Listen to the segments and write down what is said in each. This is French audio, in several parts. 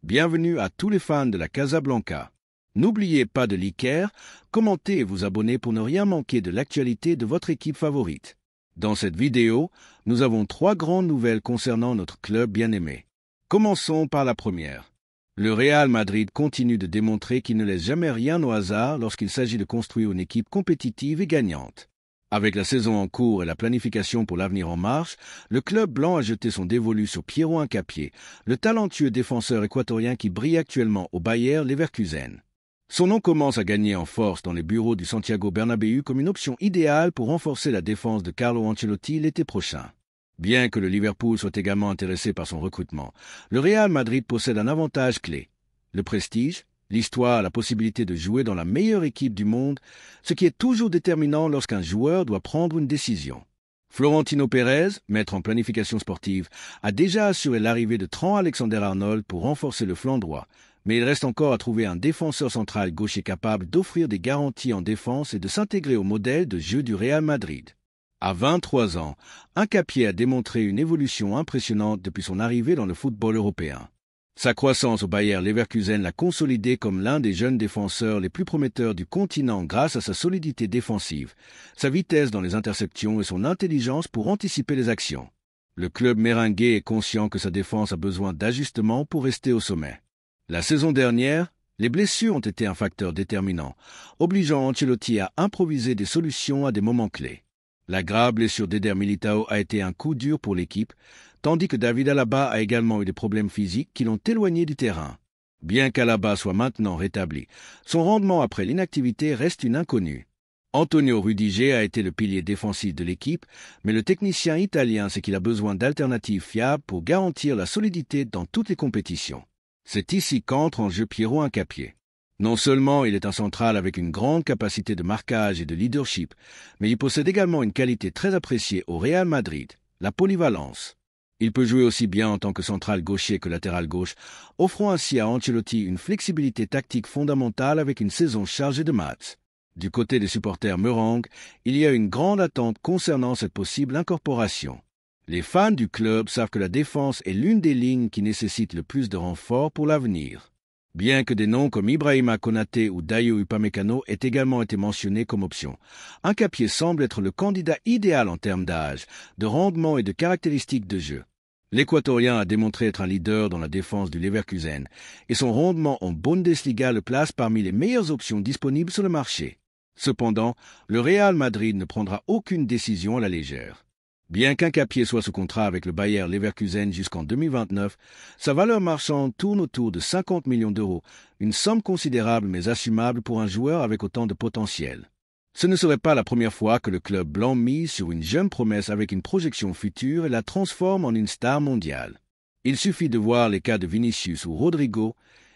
Bienvenue à tous les fans de la Casablanca. N'oubliez pas de liker, commenter et vous abonner pour ne rien manquer de l'actualité de votre équipe favorite. Dans cette vidéo, nous avons 3 grandes nouvelles concernant notre club bien-aimé. Commençons par la première. Le Real Madrid continue de démontrer qu'il ne laisse jamais rien au hasard lorsqu'il s'agit de construire une équipe compétitive et gagnante. Avec la saison en cours et la planification pour l'avenir en marche, le club blanc a jeté son dévolu sur Piero Hincapié, le talentueux défenseur équatorien qui brille actuellement au Bayer Leverkusen. Son nom commence à gagner en force dans les bureaux du Santiago Bernabéu comme une option idéale pour renforcer la défense de Carlo Ancelotti l'été prochain. Bien que le Liverpool soit également intéressé par son recrutement, le Real Madrid possède un avantage clé: le prestige, l'histoire, la possibilité de jouer dans la meilleure équipe du monde, ce qui est toujours déterminant lorsqu'un joueur doit prendre une décision. Florentino Pérez, maître en planification sportive, a déjà assuré l'arrivée de Trent Alexander-Arnold pour renforcer le flanc droit, mais il reste encore à trouver un défenseur central gaucher capable d'offrir des garanties en défense et de s'intégrer au modèle de jeu du Real Madrid. À 23 ans, Hincapié a démontré une évolution impressionnante depuis son arrivée dans le football européen. Sa croissance au Bayer Leverkusen l'a consolidé comme l'un des jeunes défenseurs les plus prometteurs du continent grâce à sa solidité défensive, sa vitesse dans les interceptions et son intelligence pour anticiper les actions. Le club merengue est conscient que sa défense a besoin d'ajustements pour rester au sommet. La saison dernière, les blessures ont été un facteur déterminant, obligeant Ancelotti à improviser des solutions à des moments clés. La grave blessure d'Eder Militao a été un coup dur pour l'équipe, tandis que David Alaba a également eu des problèmes physiques qui l'ont éloigné du terrain. Bien qu'Alaba soit maintenant rétabli, son rendement après l'inactivité reste une inconnue. Antonio Rudiger a été le pilier défensif de l'équipe, mais le technicien italien sait qu'il a besoin d'alternatives fiables pour garantir la solidité dans toutes les compétitions. C'est ici qu'entre en jeu Piero Hincapié. Non seulement il est un central avec une grande capacité de marquage et de leadership, mais il possède également une qualité très appréciée au Real Madrid, la polyvalence. Il peut jouer aussi bien en tant que central gaucher que latéral gauche, offrant ainsi à Ancelotti une flexibilité tactique fondamentale avec une saison chargée de matchs. Du côté des supporters merengues, il y a une grande attente concernant cette possible incorporation. Les fans du club savent que la défense est l'une des lignes qui nécessite le plus de renforts pour l'avenir. Bien que des noms comme Ibrahima Konaté ou Dayo Upamecano aient également été mentionnés comme option, Hincapié semble être le candidat idéal en termes d'âge, de rendement et de caractéristiques de jeu. L'Équatorien a démontré être un leader dans la défense du Leverkusen, et son rendement en Bundesliga le place parmi les meilleures options disponibles sur le marché. Cependant, le Real Madrid ne prendra aucune décision à la légère. Bien qu'Hincapié soit sous contrat avec le Bayer Leverkusen jusqu'en 2029, sa valeur marchande tourne autour de 50 millions d'euros, une somme considérable mais assumable pour un joueur avec autant de potentiel. Ce ne serait pas la première fois que le club blanc mise sur une jeune promesse avec une projection future et la transforme en une star mondiale. Il suffit de voir les cas de Vinicius ou Rodrigo,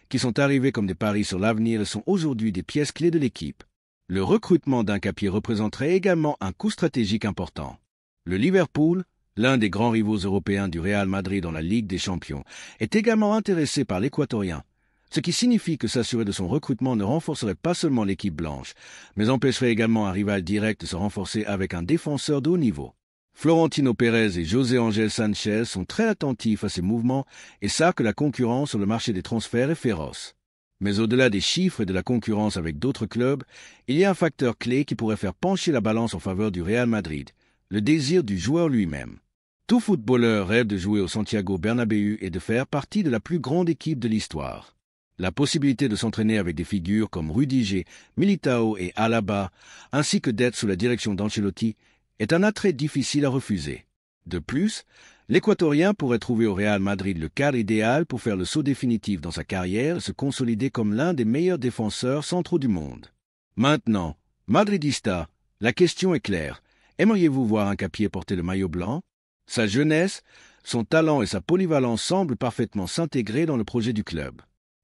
qui sont arrivés comme des paris sur l'avenir et sont aujourd'hui des pièces clés de l'équipe. Le recrutement d'Hincapié représenterait également un coût stratégique important. Le Liverpool, l'un des grands rivaux européens du Real Madrid dans la Ligue des Champions, est également intéressé par l'Équatorien, ce qui signifie que s'assurer de son recrutement ne renforcerait pas seulement l'équipe blanche, mais empêcherait également un rival direct de se renforcer avec un défenseur de haut niveau. Florentino Pérez et José Ángel Sánchez sont très attentifs à ces mouvements et savent que la concurrence sur le marché des transferts est féroce. Mais au-delà des chiffres et de la concurrence avec d'autres clubs, il y a un facteur clé qui pourrait faire pencher la balance en faveur du Real Madrid: le désir du joueur lui-même. Tout footballeur rêve de jouer au Santiago Bernabéu et de faire partie de la plus grande équipe de l'histoire. La possibilité de s'entraîner avec des figures comme Rudiger, Militao et Alaba, ainsi que d'être sous la direction d'Ancelotti, est un attrait difficile à refuser. De plus, l'Équatorien pourrait trouver au Real Madrid le cadre idéal pour faire le saut définitif dans sa carrière et se consolider comme l'un des meilleurs défenseurs centraux du monde. Maintenant, Madridista, la question est claire. Aimeriez-vous voir Hincapié porter le maillot blanc? Sa jeunesse, son talent et sa polyvalence semblent parfaitement s'intégrer dans le projet du club.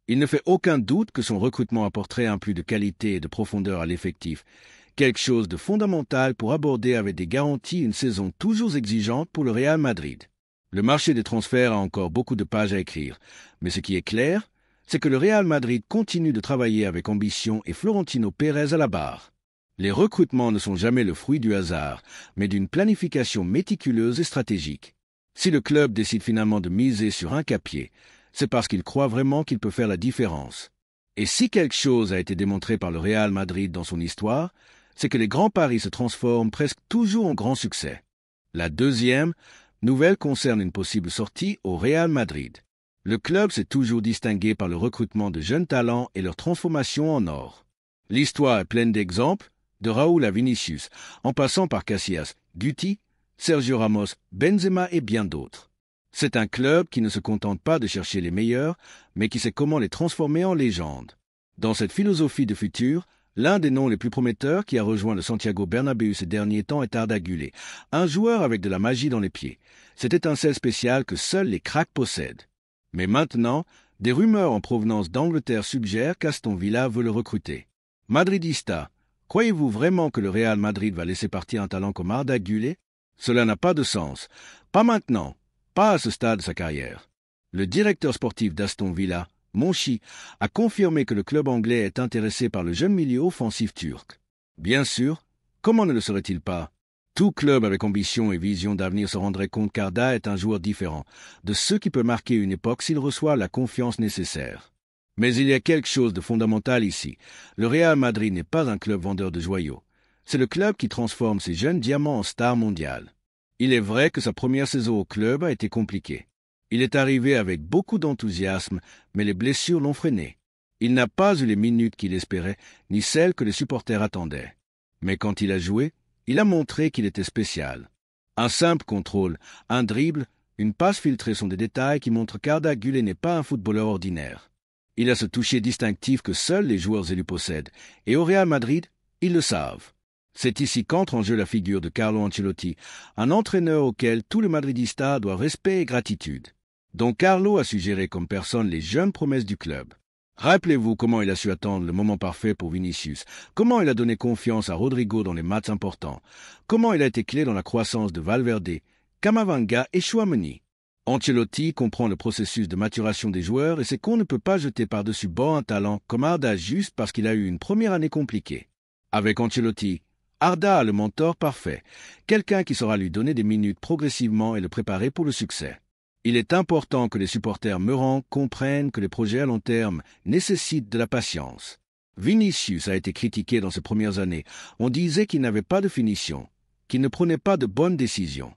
Il ne fait aucun doute que son recrutement apporterait un plus de qualité et de profondeur à l'effectif, quelque chose de fondamental pour aborder avec des garanties une saison toujours exigeante pour le Real Madrid. Le marché des transferts a encore beaucoup de pages à écrire, mais ce qui est clair, c'est que le Real Madrid continue de travailler avec ambition et Florentino Pérez à la barre. Les recrutements ne sont jamais le fruit du hasard, mais d'une planification méticuleuse et stratégique. Si le club décide finalement de miser sur Hincapié, c'est parce qu'il croit vraiment qu'il peut faire la différence. Et si quelque chose a été démontré par le Real Madrid dans son histoire, c'est que les grands paris se transforment presque toujours en grands succès. La deuxième nouvelle concerne une possible sortie au Real Madrid. Le club s'est toujours distingué par le recrutement de jeunes talents et leur transformation en or. L'histoire est pleine d'exemples, de Raúl à Vinicius, en passant par Casillas, Guti, Sergio Ramos, Benzema et bien d'autres. C'est un club qui ne se contente pas de chercher les meilleurs, mais qui sait comment les transformer en légendes. Dans cette philosophie de futur, l'un des noms les plus prometteurs qui a rejoint le Santiago Bernabéu ces derniers temps est Arda Güler, un joueur avec de la magie dans les pieds. Cette étincelle spéciale que seuls les cracks possèdent. Mais maintenant, des rumeurs en provenance d'Angleterre suggèrent qu'Aston Villa veut le recruter. Madridista, croyez-vous vraiment que le Real Madrid va laisser partir un talent comme Arda Güler? Cela n'a pas de sens. Pas maintenant. Pas à ce stade de sa carrière. Le directeur sportif d'Aston Villa, Monchi, a confirmé que le club anglais est intéressé par le jeune milieu offensif turc. Bien sûr, comment ne le serait-il pas? Tout club avec ambition et vision d'avenir se rendrait compte qu'Arda est un joueur différent, de ceux qui peut marquer une époque s'il reçoit la confiance nécessaire. Mais il y a quelque chose de fondamental ici. Le Real Madrid n'est pas un club vendeur de joyaux. C'est le club qui transforme ses jeunes diamants en stars mondiales. Il est vrai que sa première saison au club a été compliquée. Il est arrivé avec beaucoup d'enthousiasme, mais les blessures l'ont freiné. Il n'a pas eu les minutes qu'il espérait, ni celles que les supporters attendaient. Mais quand il a joué, il a montré qu'il était spécial. Un simple contrôle, un dribble, une passe filtrée sont des détails qui montrent qu'Arda Güler n'est pas un footballeur ordinaire. Il a ce toucher distinctif que seuls les joueurs élus possèdent, et au Real Madrid, ils le savent. C'est ici qu'entre en jeu la figure de Carlo Ancelotti, un entraîneur auquel tout le Madridista doit respect et gratitude. Dont Carlo a su gérer comme personne les jeunes promesses du club. Rappelez-vous comment il a su attendre le moment parfait pour Vinicius, comment il a donné confiance à Rodrigo dans les matchs importants, comment il a été clé dans la croissance de Valverde, Camavinga et Chouameni. Ancelotti comprend le processus de maturation des joueurs et sait qu'on ne peut pas jeter par-dessus bord un talent comme Arda juste parce qu'il a eu une première année compliquée. Avec Ancelotti, Arda a le mentor parfait, quelqu'un qui saura lui donner des minutes progressivement et le préparer pour le succès. Il est important que les supporters meurants comprennent que les projets à long terme nécessitent de la patience. Vinicius a été critiqué dans ses premières années. On disait qu'il n'avait pas de finition, qu'il ne prenait pas de bonnes décisions.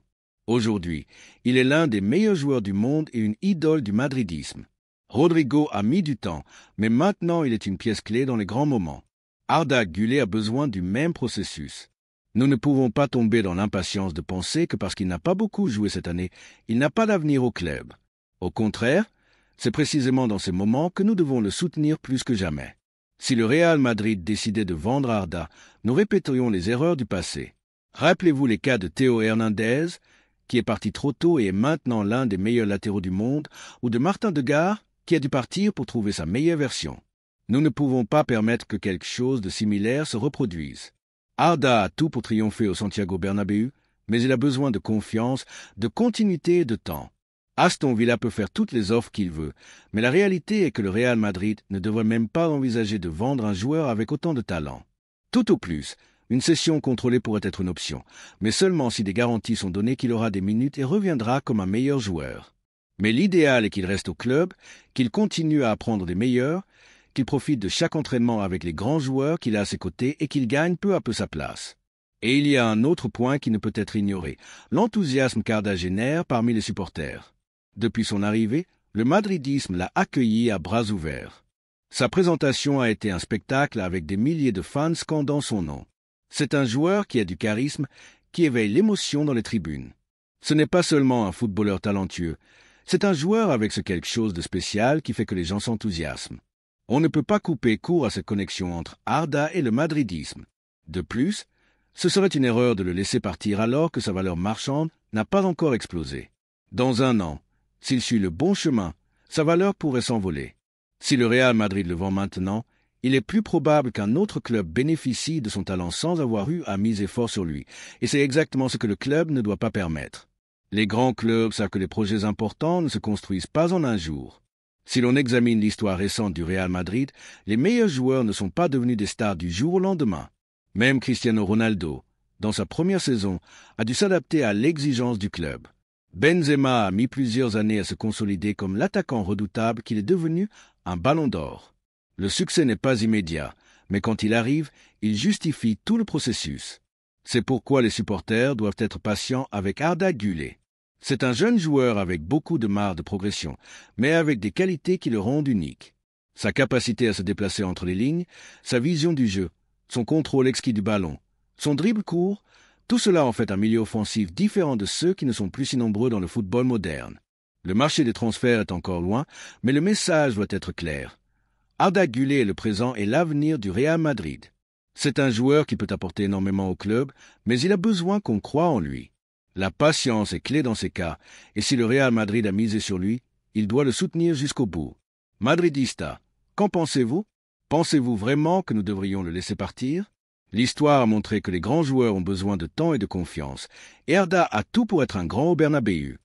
Aujourd'hui, il est l'un des meilleurs joueurs du monde et une idole du madridisme. Rodrigo a mis du temps, mais maintenant il est une pièce clé dans les grands moments. Arda Güler a besoin du même processus. Nous ne pouvons pas tomber dans l'impatience de penser que parce qu'il n'a pas beaucoup joué cette année, il n'a pas d'avenir au club. Au contraire, c'est précisément dans ces moments que nous devons le soutenir plus que jamais. Si le Real Madrid décidait de vendre Arda, nous répéterions les erreurs du passé. Rappelez-vous les cas de Théo Hernandez, qui est parti trop tôt et est maintenant l'un des meilleurs latéraux du monde, ou de Martin Degar, qui a dû partir pour trouver sa meilleure version. Nous ne pouvons pas permettre que quelque chose de similaire se reproduise. Arda a tout pour triompher au Santiago Bernabéu, mais il a besoin de confiance, de continuité et de temps. Aston Villa peut faire toutes les offres qu'il veut, mais la réalité est que le Real Madrid ne devrait même pas envisager de vendre un joueur avec autant de talent. Tout au plus, une cession contrôlée pourrait être une option, mais seulement si des garanties sont données qu'il aura des minutes et reviendra comme un meilleur joueur. Mais l'idéal est qu'il reste au club, qu'il continue à apprendre des meilleurs, qu'il profite de chaque entraînement avec les grands joueurs qu'il a à ses côtés et qu'il gagne peu à peu sa place. Et il y a un autre point qui ne peut être ignoré, l'enthousiasme qu'Arda génère parmi les supporters. Depuis son arrivée, le madridisme l'a accueilli à bras ouverts. Sa présentation a été un spectacle avec des milliers de fans scandant son nom. C'est un joueur qui a du charisme, qui éveille l'émotion dans les tribunes. Ce n'est pas seulement un footballeur talentueux, c'est un joueur avec ce quelque chose de spécial qui fait que les gens s'enthousiasment. On ne peut pas couper court à cette connexion entre Arda et le madridisme. De plus, ce serait une erreur de le laisser partir alors que sa valeur marchande n'a pas encore explosé. Dans un an, s'il suit le bon chemin, sa valeur pourrait s'envoler. Si le Real Madrid le vend maintenant, il est plus probable qu'un autre club bénéficie de son talent sans avoir eu à miser fort sur lui, et c'est exactement ce que le club ne doit pas permettre. Les grands clubs savent que les projets importants ne se construisent pas en un jour. Si l'on examine l'histoire récente du Real Madrid, les meilleurs joueurs ne sont pas devenus des stars du jour au lendemain. Même Cristiano Ronaldo, dans sa première saison, a dû s'adapter à l'exigence du club. Benzema a mis plusieurs années à se consolider comme l'attaquant redoutable qu'il est devenu un ballon d'or. Le succès n'est pas immédiat, mais quand il arrive, il justifie tout le processus. C'est pourquoi les supporters doivent être patients avec Arda Güler. C'est un jeune joueur avec beaucoup de marge de progression, mais avec des qualités qui le rendent unique. Sa capacité à se déplacer entre les lignes, sa vision du jeu, son contrôle exquis du ballon, son dribble court, tout cela en fait un milieu offensif différent de ceux qui ne sont plus si nombreux dans le football moderne. Le marché des transferts est encore loin, mais le message doit être clair. Arda Güler est le présent et l'avenir du Real Madrid. C'est un joueur qui peut apporter énormément au club, mais il a besoin qu'on croie en lui. La patience est clé dans ces cas, et si le Real Madrid a misé sur lui, il doit le soutenir jusqu'au bout. Madridista, qu'en pensez-vous? Pensez-vous vraiment que nous devrions le laisser partir? L'histoire a montré que les grands joueurs ont besoin de temps et de confiance, et Arda a tout pour être un grand au Bernabéu.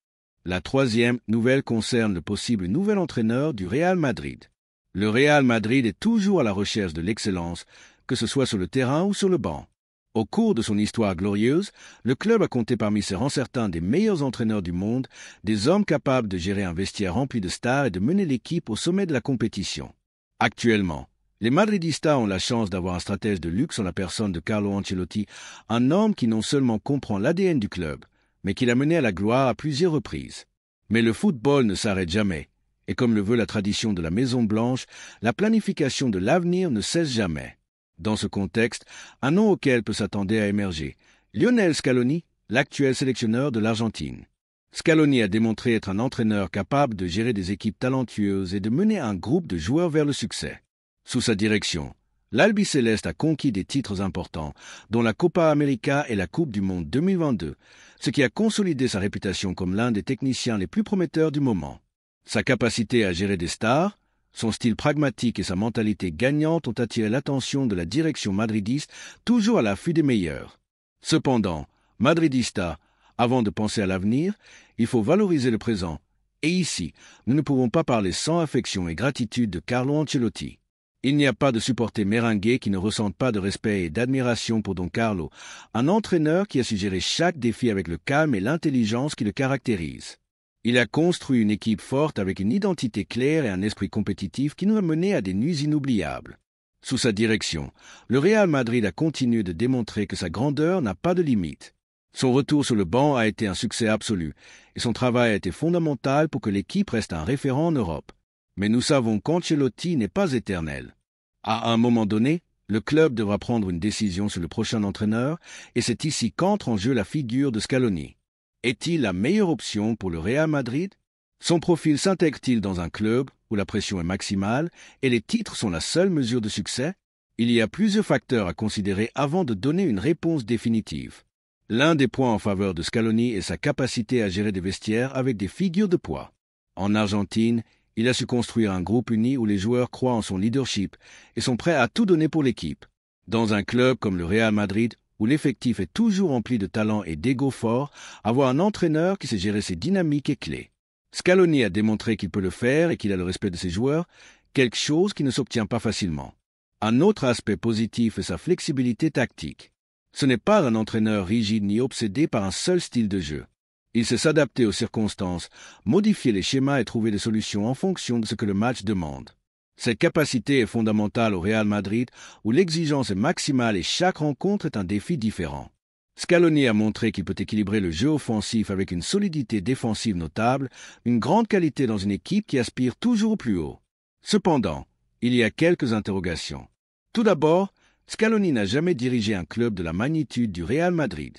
La troisième nouvelle concerne le possible nouvel entraîneur du Real Madrid. Le Real Madrid est toujours à la recherche de l'excellence, que ce soit sur le terrain ou sur le banc. Au cours de son histoire glorieuse, le club a compté parmi ses rangs certains des meilleurs entraîneurs du monde, des hommes capables de gérer un vestiaire rempli de stars et de mener l'équipe au sommet de la compétition. Actuellement, les Madridistas ont la chance d'avoir un stratège de luxe en la personne de Carlo Ancelotti, un homme qui non seulement comprend l'ADN du club, mais qui l'a mené à la gloire à plusieurs reprises. Mais le football ne s'arrête jamais, et comme le veut la tradition de la Maison Blanche, la planification de l'avenir ne cesse jamais. Dans ce contexte, un nom auquel peut s'attendre à émerger, Lionel Scaloni, l'actuel sélectionneur de l'Argentine. Scaloni a démontré être un entraîneur capable de gérer des équipes talentueuses et de mener un groupe de joueurs vers le succès. Sous sa direction, l'Albiceleste a conquis des titres importants, dont la Copa América et la Coupe du Monde 2022, ce qui a consolidé sa réputation comme l'un des techniciens les plus prometteurs du moment. Sa capacité à gérer des stars, son style pragmatique et sa mentalité gagnante ont attiré l'attention de la direction madridiste, toujours à l'affût des meilleurs. Cependant, Madridista, avant de penser à l'avenir, il faut valoriser le présent. Et ici, nous ne pouvons pas parler sans affection et gratitude de Carlo Ancelotti. Il n'y a pas de supporter merengue qui ne ressente pas de respect et d'admiration pour Don Carlo, un entraîneur qui a su gérer chaque défi avec le calme et l'intelligence qui le caractérisent. Il a construit une équipe forte avec une identité claire et un esprit compétitif qui nous a menés à des nuits inoubliables. Sous sa direction, le Real Madrid a continué de démontrer que sa grandeur n'a pas de limite. Son retour sur le banc a été un succès absolu, et son travail a été fondamental pour que l'équipe reste un référent en Europe. Mais nous savons qu'Ancelotti n'est pas éternel. À un moment donné, le club devra prendre une décision sur le prochain entraîneur, et c'est ici qu'entre en jeu la figure de Scaloni. Est-il la meilleure option pour le Real Madrid? Son profil s'intègre-t-il dans un club où la pression est maximale et les titres sont la seule mesure de succès? Il y a plusieurs facteurs à considérer avant de donner une réponse définitive. L'un des points en faveur de Scaloni est sa capacité à gérer des vestiaires avec des figures de poids. En Argentine, il a su construire un groupe uni où les joueurs croient en son leadership et sont prêts à tout donner pour l'équipe. Dans un club comme le Real Madrid, où l'effectif est toujours rempli de talent et d'ego fort, avoir un entraîneur qui sait gérer ses dynamiques est clé. Scaloni a démontré qu'il peut le faire et qu'il a le respect de ses joueurs, quelque chose qui ne s'obtient pas facilement. Un autre aspect positif est sa flexibilité tactique. Ce n'est pas un entraîneur rigide ni obsédé par un seul style de jeu. Il sait s'adapter aux circonstances, modifier les schémas et trouver des solutions en fonction de ce que le match demande. Cette capacité est fondamentale au Real Madrid, où l'exigence est maximale et chaque rencontre est un défi différent. Scaloni a montré qu'il peut équilibrer le jeu offensif avec une solidité défensive notable, une grande qualité dans une équipe qui aspire toujours au plus haut. Cependant, il y a quelques interrogations. Tout d'abord, Scaloni n'a jamais dirigé un club de la magnitude du Real Madrid.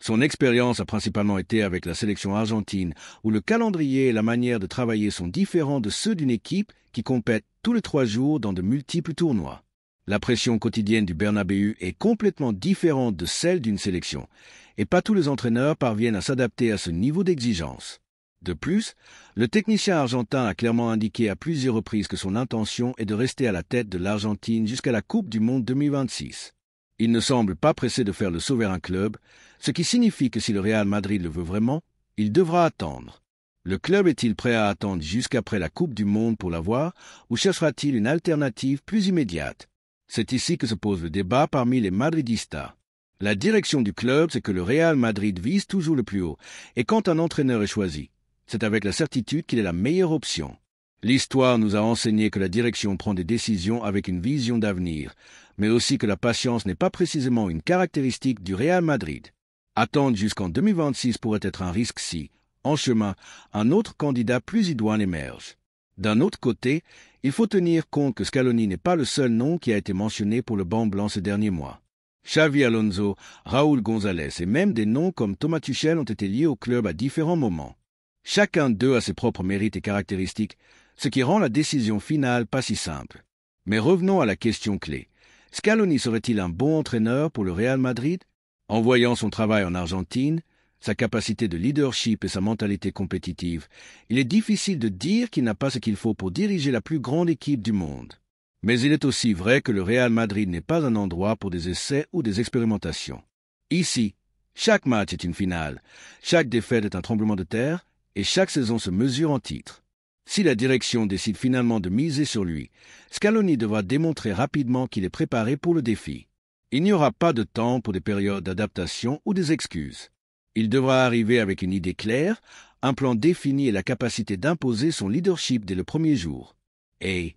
Son expérience a principalement été avec la sélection argentine, où le calendrier et la manière de travailler sont différents de ceux d'une équipe qui compète tous les 3 jours dans de multiples tournois. La pression quotidienne du Bernabéu est complètement différente de celle d'une sélection, et pas tous les entraîneurs parviennent à s'adapter à ce niveau d'exigence. De plus, le technicien argentin a clairement indiqué à plusieurs reprises que son intention est de rester à la tête de l'Argentine jusqu'à la Coupe du Monde 2026. Il ne semble pas pressé de faire le souverain club, ce qui signifie que si le Real Madrid le veut vraiment, il devra attendre. Le club est-il prêt à attendre jusqu'après la Coupe du Monde pour l'avoir, ou cherchera-t-il une alternative plus immédiate? C'est ici que se pose le débat parmi les Madridistas. La direction du club, c'est que le Real Madrid vise toujours le plus haut, et quand un entraîneur est choisi, c'est avec la certitude qu'il est la meilleure option. L'histoire nous a enseigné que la direction prend des décisions avec une vision d'avenir, mais aussi que la patience n'est pas précisément une caractéristique du Real Madrid. Attendre jusqu'en 2026 pourrait être un risque si, en chemin, un autre candidat plus idoine émerge. D'un autre côté, il faut tenir compte que Scaloni n'est pas le seul nom qui a été mentionné pour le banc blanc ces derniers mois. Xavi Alonso, Raúl González et même des noms comme Thomas Tuchel ont été liés au club à différents moments. Chacun d'eux a ses propres mérites et caractéristiques, ce qui rend la décision finale pas si simple. Mais revenons à la question clé. Scaloni serait-il un bon entraîneur pour le Real Madrid? En voyant son travail en Argentine, sa capacité de leadership et sa mentalité compétitive, il est difficile de dire qu'il n'a pas ce qu'il faut pour diriger la plus grande équipe du monde. Mais il est aussi vrai que le Real Madrid n'est pas un endroit pour des essais ou des expérimentations. Ici, chaque match est une finale, chaque défaite est un tremblement de terre, et chaque saison se mesure en titres. Si la direction décide finalement de miser sur lui, Scaloni devra démontrer rapidement qu'il est préparé pour le défi. Il n'y aura pas de temps pour des périodes d'adaptation ou des excuses. Il devra arriver avec une idée claire, un plan défini et la capacité d'imposer son leadership dès le premier jour. Et,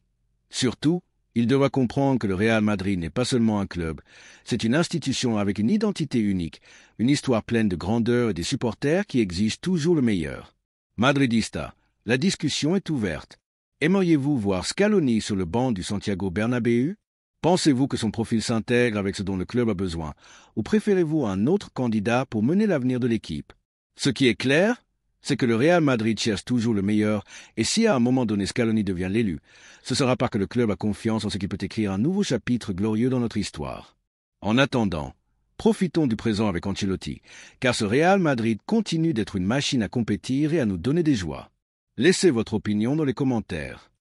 surtout, il devra comprendre que le Real Madrid n'est pas seulement un club, c'est une institution avec une identité unique, une histoire pleine de grandeur et des supporters qui exigent toujours le meilleur. Madridista, la discussion est ouverte. Aimeriez-vous voir Scaloni sur le banc du Santiago Bernabéu? Pensez-vous que son profil s'intègre avec ce dont le club a besoin, ou préférez-vous un autre candidat pour mener l'avenir de l'équipe? Ce qui est clair, c'est que le Real Madrid cherche toujours le meilleur, et si à un moment donné Scaloni devient l'élu, ce sera parce que le club a confiance en ce qui peut écrire un nouveau chapitre glorieux dans notre histoire. En attendant, profitons du présent avec Ancelotti, car ce Real Madrid continue d'être une machine à compétir et à nous donner des joies. Laissez votre opinion dans les commentaires.